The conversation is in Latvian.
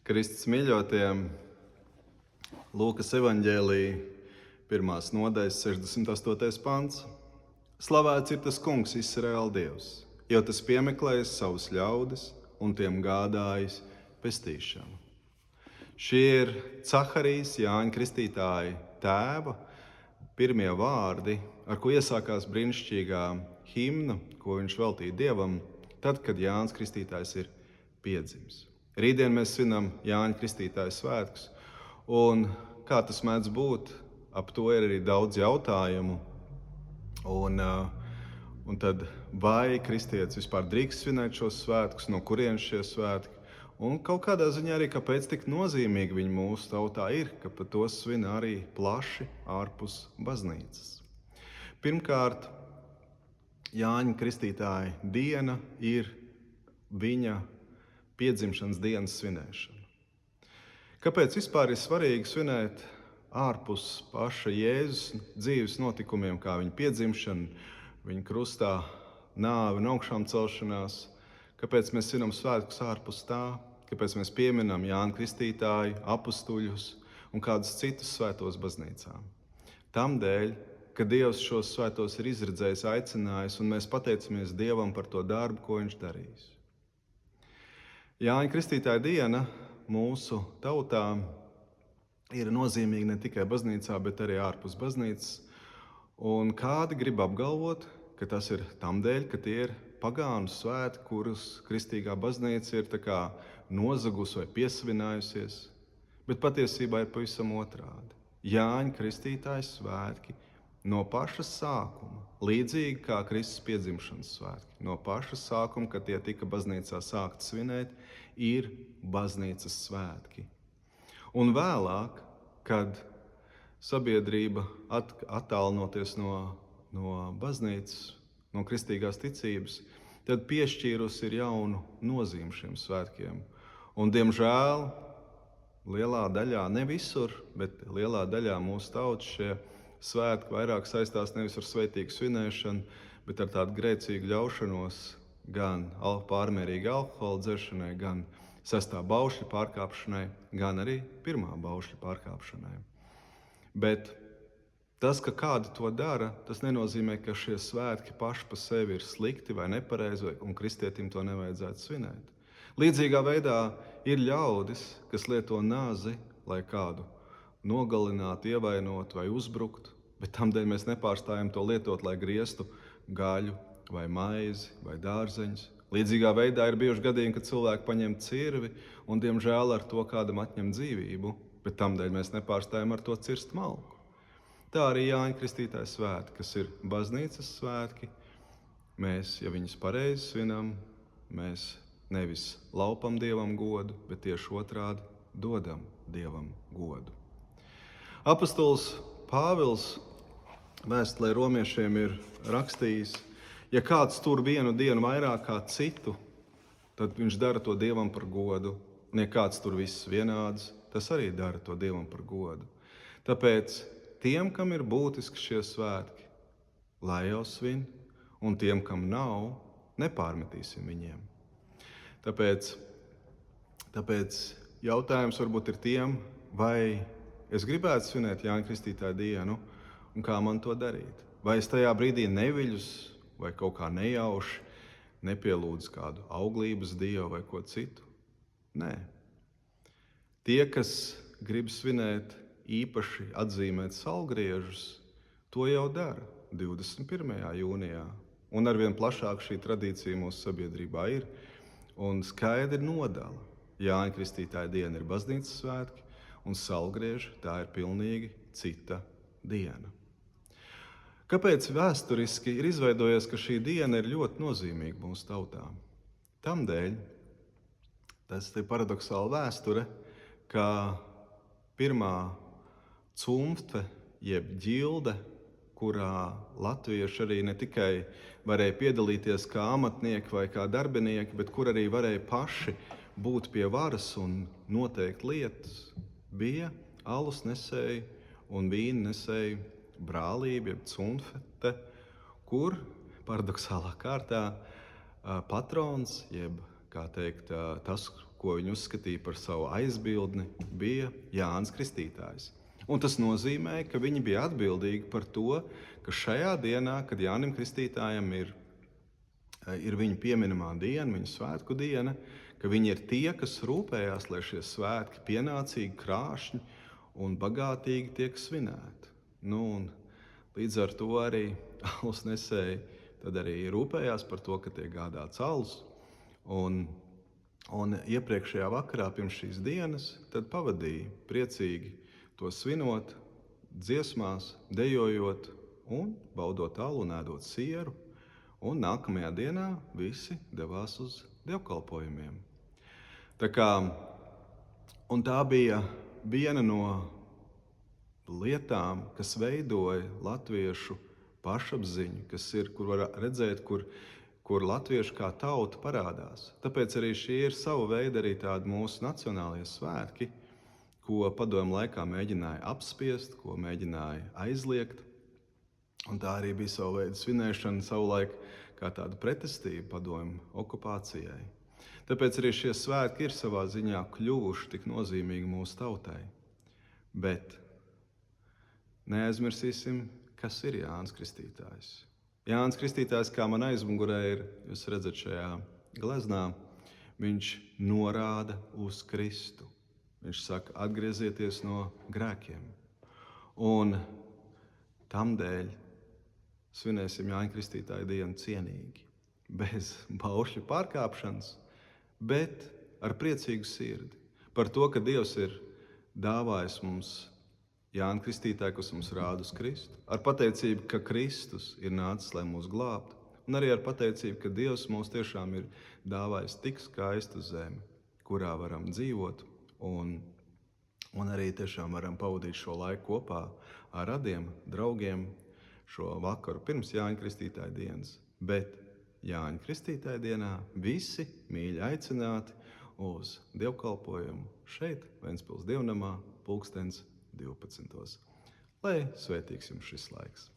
Kristus mīļotie, Lūkas evaņģēlija 1. nodaļas 68. pants. Slavēts ir tas Kungs, Izraēla Dievs, jo tas piemeklējis savus ļaudis un tiem gādājis pestīšanu. Šie ir Caharijas, Jāņa Kristītāja tēva pirmie vārdi, ar ko iesākās brīnišķīgā himna, ko viņš veltīja Dievam, tad, kad Jānis Kristītājs ir piedzimis. Rītdien mēs svinam Jāņa Kristītāja svētkus, un kā tas mēdz būt, ap to ir arī daudz jautājumu. Un tad vai kristietis vispār drīkst svinēt šos svētkus, no kurienes šie svētki, un kaut kādā ziņā arī, kāpēc tik nozīmīgi viņi mūsu tautā ir, ka par to svin arī plaši ārpus baznīcas. Pirmkārt, Jāņa Kristītāja diena ir viņa piedzimšanas dienas svinēšana. Kāpēc vispār ir svarīgi svinēt ārpus paša Jēzus dzīves notikumiem, kā viņa piedzimšana, viņa krustā nāve un augšām celšanās? Kāpēc mēs svinam svētkus ārpus tā? Kāpēc mēs pieminam Jāņa Kristītāju, apustuļus un kādus citus svētos baznīcā? Tamdēļ, ka Dievs šos svētos ir izredzējis, aicinājis, un mēs pateicamies Dievam par to darbu, ko viņš darījis. Jāņa Kristītāja diena mūsu tautā ir nozīmīga ne tikai baznīcā, bet arī ārpus baznīcas. Un kādi grib apgalvot, ka tas ir tamdēļ, ka tie ir pagānu svētki, kurus kristīgā baznīca ir tā kā nozagusi vai piesavinājusies, bet patiesībā ir pavisam otrādi. Jāņa Kristītāja svētki no paša sākuma, līdzīgi kā Kristus piedzimšanas svētki, no paša sākuma, kad tie tika baznīcā sākt svinēt, ir baznīcas svētki. Un vēlāk, kad sabiedrība attālinoties no baznīcas, no kristīgās ticības, tad piešķīrusi ir jaunu nozīmi šiem svētkiem. Un, diemžēl, lielā daļā, ne visur, bet lielā daļā mūsu tautas šie svētki vairāk saistās nevis ar svētīgu svinēšanu, bet ar tādu grēcīgu ļaušanos gan pārmērīgi alkohola dzeršanai, gan 6. baušļa pārkāpšanai, gan arī 1. baušļa pārkāpšanai. Bet tas, ka kādi to dara, tas nenozīmē, ka šie svētki paši pa sevi ir slikti vai nepareizi, un kristietim to nevajadzētu svinēt. Līdzīgā veidā ir ļaudis, kas lieto nāzi, lai kādu nogalinātu, ievainotu vai uzbruktu, bet tamdēļ mēs nepārstājam to lietot, lai grieztu gaļu vai maizi vai dārzeņus. Līdzīgā veidā ir bijuši gadījumi, kad cilvēki paņem cirvi un, diemžēl, ar to kādam atņem dzīvību, bet tamdēļ mēs nepārstājam ar to cirst malku. Tā arī Jāņa Kristītāja svētki, kas ir baznīcas svētki. Mēs, ja viņus pareizi svinam, mēs nevis laupam Dievam godu, bet tieši otrādi dodam Dievam godu. Apostols Pāvils vēstulē romiešiem ir rakstījis, ja kāds tur vienu dienu vairāk kā citu, tad viņš dara to Dievam par godu. Un ja kāds tur viss vienāds, tas arī dara to Dievam par godu. Tāpēc tiem, kam ir būtiski šie svētki, lai jau svin, un tiem, kam nav, nepārmetīsim viņiem. Tāpēc jautājums varbūt ir tiem, vai es gribētu svinēt Jāņa Kristītāja dienu, un kā man to darīt? Vai es tajā brīdī neviļus vai kaut kā nejauši nepielūdzu kādu auglības dievu vai ko citu? Nē. Tie, kas grib svinēt īpaši atzīmēt salgriežus, to jau dara 21. jūnijā. Un arvien plašāk šī tradīcija mūsu sabiedrībā ir. Un skaidri nodala. Jāņa Kristītāja diena ir baznīcas svētki, un salgrieži tā ir pilnīgi cita diena. Kāpēc vēsturiski ir izveidojies, ka šī diena ir ļoti nozīmīga mūsu tautā? Tamdēļ, tas ir paradoxāla vēsture, ka pirmā cumfte, jeb ģilde, kurā latvieši arī ne tikai varēja piedalīties kā amatnieki vai kā darbinieki, bet kur arī varēja paši būt pie varas un noteikt lietas, bija alus nesēji un vīna nesēji brālība, jeb cumfete, kur paradoxālā kārtā patrons, jeb, kā teikt, tas, ko viņi uzskatīja par savu aizbildni, bija Jānis Kristītājs. Un tas nozīmē, ka viņi bija atbildīgi par to, ka šajā dienā, kad Jānim Kristītājam ir viņa pieminamā diena, viņa svētku diena, ka viņi ir tie, kas rūpējās, lai šie svētki pienācīgi, krāšņi un bagātīgi tiek svinēti. Līdz ar to arī alus nesēji tad arī rūpējās par to, ka tiek gādāts alus. Un iepriekšējā vakarā pirms šīs dienas tad pavadīja priecīgi to svinot, dziesmās, dejojot un baudot alu un ēdot sieru. Un nākamajā dienā visi devās uz dievkalpojumiem. Tā bija viena no lietām, kas veidoja latviešu pašapziņu, kur var redzēt, kur latvieši kā tauta parādās. Tāpēc arī šie ir sava veida arī tādi mūsu nacionālie svētki, ko padomju laikā mēģināja apspiest, ko mēģināja aizliegt. Un tā arī bija sava veida svinēšana savulaik kā tāda pretestība padomju okupācijai. Tāpēc arī šie svētki ir savā ziņā kļuvuši tik nozīmīgi mūsu tautai. Bet neaizmirsīsim, kas ir Jānis Kristītājs. Jānis Kristītājs, kā man aizmugurē ir, jūs redzat šajā gleznā, viņš norāda uz Kristu. Viņš saka, atgriezieties no grēkiem. Un tamdēļ svinēsim Jāņa Kristītāja dienu cienīgi, bez baušļu pārkāpšanas, bet ar priecīgu sirdi. Par to, ka Dievs ir dāvājis mums Jāņa Kristītāju, kas mums rāda uz Kristu, ar pateicību, ka Kristus ir nācis, lai mūs glābtu, un arī ar pateicību, ka Dievs mums tiešām ir dāvājis tik skaistu zemi, kurā varam dzīvot, un arī tiešām varam pavadīt šo laiku kopā ar radiem, draugiem, šo vakaru pirms Jāņa Kristītāja dienas. Bet Jāņa Kristītāja dienā visi mīļi aicināti uz dievkalpojumu šeit, Ventspils dievnamā, pulkstens 12. Lai svētīgs jums šis laiks!